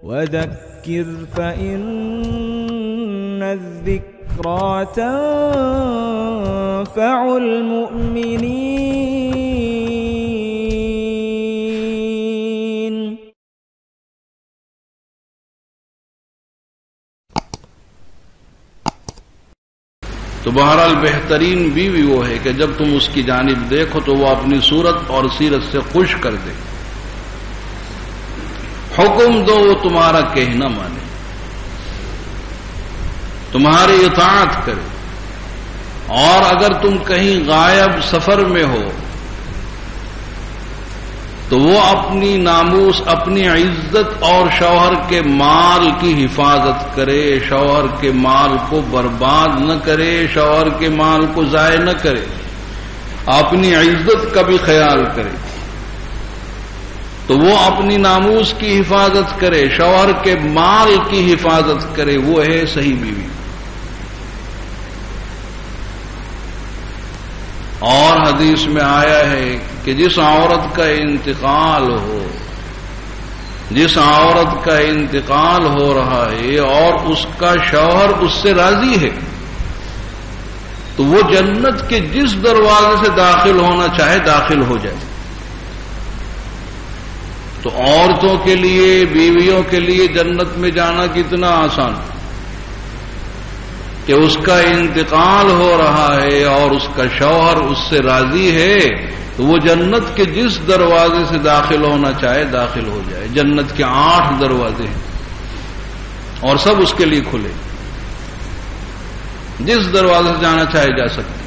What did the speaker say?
وذكر فإن الذكرى تنفع المؤمنين. تو بہرحال بہترین بیوی وہ ہے کہ جب تم اس کی جانب دیکھو تو وہ اپنی صورت اور سیرت سے خوش کر دے، حکم دو وہ تمہارا کہنا مانے، تمہاری اطاعت کرے، اور اگر تم کہیں غائب سفر میں ہو تو وہ اپنی ناموس، اپنی عزت اور شوہر کے مال کی حفاظت کرے، شوہر کے مال کو برباد نہ کرے، شوہر کے مال کو ضائع نہ کرے، اپنی عزت کا بھی خیال کرے۔ تو وہ اپنی ناموس کی حفاظت کرے، شوہر کے مال کی حفاظت کرے، وہ ہے صحیح بیوی۔ اور حدیث میں آیا ہے کہ جس عورت کا انتقال ہو، جس عورت کا انتقال ہو رہا ہے اور اس کا شوہر اس سے راضی ہے، تو وہ جنت کے جس دروازے سے داخل ہونا چاہے داخل ہو جائے۔ تو عورتوں کے لیے، بیویوں کے لیے جنت میں جانا کتنا آسان کہ اس کا انتقال ہو رہا ہے اور اس کا شوہر اس سے راضی ہے، تو وہ جنت کے جس دروازے سے داخل ہونا چاہے داخل ہو جائے۔ جنت کے 8 دروازے ہیں اور سب اس کے لیے کھلے، جس دروازے سے جانا چاہے جا سکتے۔